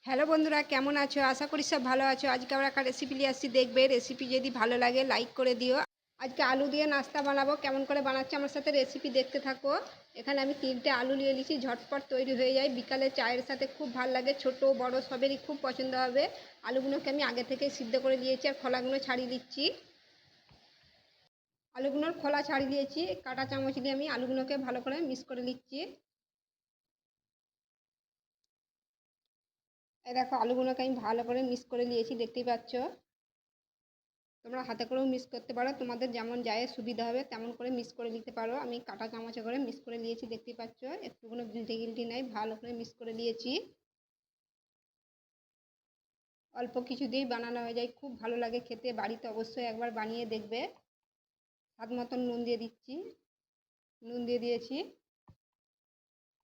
Hello বন্ধুরা, কেমন আছো? আশা করি সব ভালো আছো। আজকে আমরা একটা রেসিপি নিয়ে আসছি, দেখবে। রেসিপি যদি ভালো লাগে লাইক করে দিও। আজকে আলু দিয়ে নাস্তা বানাবো। কেমন করে বানাচ্ছি আমার সাথে রেসিপি দেখতে থাকো। এখানে আমি 3টে আলু নিয়ে নিয়েছি, ঝটপট তৈরি হয়ে যায়। বিকালে চায়ের সাথে খুব ভালো লাগে, ছোট বড় সবেরই খুব পছন্দ হবে। আলুগুলোকে আমি আগে থেকে সিদ্ধ করে দিয়েছি আর খোলাগুলো ছাড়িয়ে দিচ্ছি। আলুগুলোর খোলা ছাড়িয়ে দিয়েছি, কাঁটা চামচ দিয়ে আমি আলুগুলোকে ভালো করে মিক্স করে নিচ্ছি। এই দেখো, আলুগুলোকে আমি ভালো করে মিক্স করে নিয়েছি, দেখতেই পাচ্ছ। তোমরা হাতে করেও মিক্স করতে পারো, তোমাদের যেমন যায় সুবিধা হবে তেমন করে মিক্স করে নিতে পারো। আমি কাঁটা চামচে করে মিক্স করে নিয়েছি, দেখতেই পাচ্ছ। একটুকুনো গিলটি গিলটি নাই, ভালো করে মিক্স করে দিয়েছি। অল্প কিছু দিয়েই বানানো হয়ে যায়, খুব ভালো লাগে খেতে। বাড়িতে অবশ্যই একবার বানিয়ে দেখবে। স্বাদ মতন নুন দিয়ে দিচ্ছি, নুন দিয়ে দিয়েছি।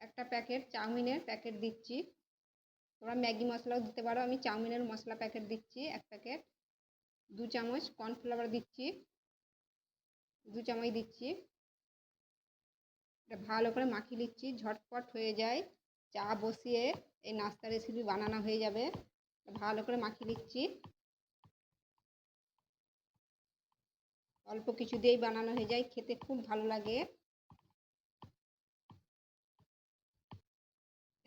একটা প্যাকেট চাউমিনের প্যাকেট দিচ্ছি। তোমরা ম্যাগি মশলাও দিতে পারো, আমি চাউমিনের মশলা প্যাকেট দিচ্ছি 1 প্যাকেট। 2 চামচ কর্নফ্লাওয়ার দিচ্ছি, 2 চামচ দিচ্ছি। এটা ভালো করে মাখিয়ে নিচ্ছি, ঝটপট হয়ে যায়। চা বসিয়ে এই নাস্তা রেসিপি বানানো হয়ে যাবে। ভালো করে মাখিয়ে নিচ্ছি। অল্প কিছু দিয়েই বানানো হয়ে যায়, খেতে খুব ভালো লাগে।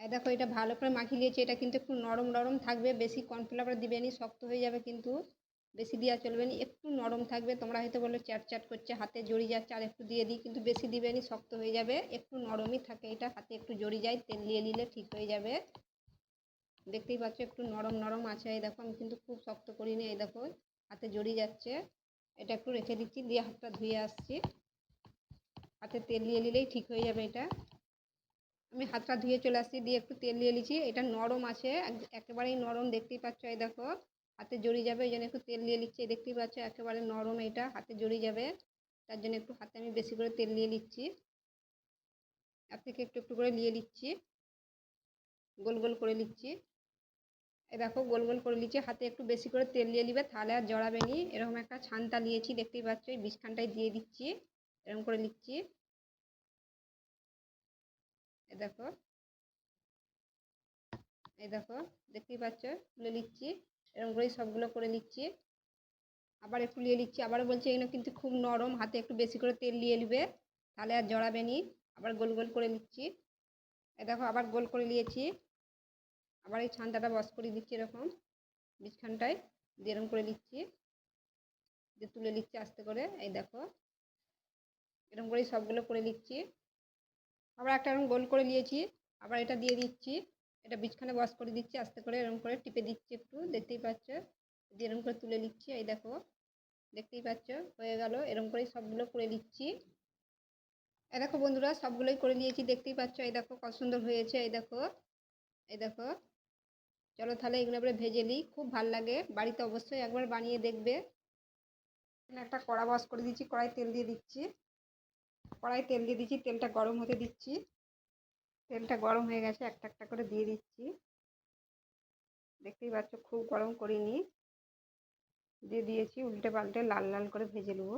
দেখো, এটা ভালো করে মাখিয়ে নিয়েছি। এটা কিন্তু একটু নরম নরম থাকবে, বেশি কর্নফ্লাওয়ার দিবে নি, শক্ত হয়ে যাবে কিন্তু। বেশি দেওয়া চলবে না, একটু নরম থাকবে। তোমরা হয়তো বলো চ্যাট চ্যাট করছে, হাতে জড়িয়ে যাচ্ছে, আর একটু দিয়ে দিই, কিন্তু বেশি দিবে নি, শক্ত হয়ে যাবে। একটু নরমই থাকে এটা, হাতে একটু জড়িয়ে যায়, তেল দিয়ে নিলে ঠিক হয়ে যাবে। দেখতেই পাচ্ছ একটু নরম নরম আছে। এই দেখো, আমি কিন্তু খুব শক্ত করিনি। এই দেখো, হাতে জড়িয়ে যাচ্ছে। এটা একটু রেখে দিচ্ছি, দিয়ে হাতটা ধুয়ে আসছি। হাতে তেল দিয়ে নিলেই ঠিক হয়ে যাবে এটা। আমি হাতটা ধুয়ে চলে আসছি, দিয়ে একটু তেল দিয়ে নিচ্ছি। এটা নরম আছে, একেবারেই নরম, দেখতেই পাচ্ছ। এই দেখো, হাতে জড়িয়ে যাবে, এই জন্য একটু তেল দিয়ে নিচ্ছি। দেখতেই পাচ্ছ একেবারে নরম, এটা হাতে জড়িয়ে যাবে। তার জন্য একটু হাতে আমি বেশি করে তেল দিয়ে নিচ্ছি। এর থেকে একটু একটু করে নিয়ে নিচ্ছি, গোল গোল করে নিচ্ছি। এই দেখো, গোল গোল করে নিচ্ছি। হাতে একটু বেশি করে তেল দিয়ে নিবে, তাহলে আর জড়াবে নি। এরকম একটা ছানটা নিয়েছি, দেখতেই পাচ্ছ। এই বিছখানটায় দিয়ে দিচ্ছি, এরকম করে নিচ্ছি। এই দেখো, এই দেখো, দেখতেই পাচ্ছ, তুলে নিচ্ছি। এরকম করেই সবগুলো করে নিচ্ছি। আবার একটু নিয়ে নিচ্ছি। আবার বলছি, এগুলো কিন্তু খুব নরম, হাতে একটু বেশি করে তেল নিয়ে নিবে, তাহলে আর জড়াবে নি। আবার গোল গোল করে নিচ্ছি। এই দেখো, আবার গোল করে নিয়েছি। আবার এই ছান্তাটা বস করে দিচ্ছি, এরকম বিছখানটায় দিয়ে এরকম করে নিচ্ছি, দিয়ে তুলে নিচ্ছি আস্তে করে। এই দেখো, এরকম করেই সবগুলো করে নিচ্ছি। আবার একটা এরকম গোল করে নিয়েছি, আবার এটা দিয়ে দিচ্ছি। এটা বিছখানে বস করে দিচ্ছি আস্তে করে, এরকম করে টিপে দিচ্ছি একটু, দেখতেই পাচ্ছ। দিয়ে এরকম করে তুলে নিচ্ছি। এই দেখো, দেখতেই পাচ্ছ হয়ে গেল। এরকম করেই সবগুলো করে নিচ্ছি। এই দেখো বন্ধুরা, সবগুলোই করে নিয়েছি, দেখতেই পাচ্ছ। এই দেখো কত সুন্দর হয়েছে। এই দেখো, এই দেখো। চলো তাহলে এগুলো এবারে ভেজে নিই, খুব ভাল লাগে। বাড়িতে অবশ্যই একবার বানিয়ে দেখবে। একটা কড়া বস করে দিচ্ছি, কড়াই তেল দিয়ে দিচ্ছি। কড়াই তেল দিয়ে দিচ্ছি, তেলটা গরম হতে দিচ্ছি। তেলটা গরম হয়ে গেছে, একটা একটা করে দিয়ে দিচ্ছি। দেখতেই পাচ্ছ খুব গরম করিনি, দিয়ে দিয়েছি। উল্টে পাল্টে লাল লাল করে ভেজে নেবো।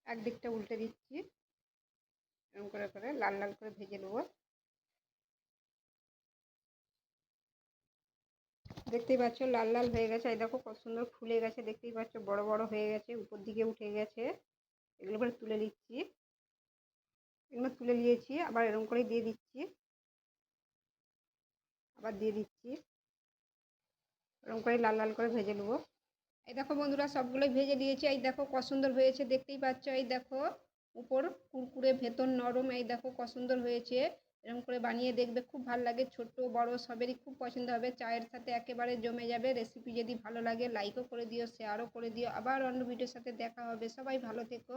একদিকটা উল্টে দিচ্ছি, এরকম করে করে লাল লাল করে ভেজে নেবো। দেখতেই পাচ্ছ লাল লাল হয়ে গেছে। এই দেখো কত সুন্দর ফুলে গেছে, দেখতেই পাচ্ছ বড় বড় হয়ে গেছে, উপর দিকে উঠে গেছে। এগুলো করে তুলে নিচ্ছি। এগুলো তুলে নিয়েছি, আবার এরকম করে দিয়ে দিচ্ছি। আবার দিয়ে দিচ্ছি, এরকম করে লাল লাল করে ভেজে নেবো। এই দেখো বন্ধুরা, সবগুলোই ভেজে দিয়েছি। এই দেখো কত সুন্দর হয়েছে, দেখতেই পাচ্ছ। এই দেখো, উপর কুরকুরে, ভেতর নরম। এই দেখো কত সুন্দর হয়েছে। এরকম করে বানিয়ে দেখবে, খুব ভালো লাগে। ছোট বড় সবেরই খুব পছন্দ হবে, চায়ের সাথে একেবারে জমে যাবে। রেসিপি যদি ভালো লাগে লাইকও করে দিও, শেয়ারও করে দিও। আবার অন্য ভিডিওর সাথে দেখা হবে। সবাই ভালো থেকো।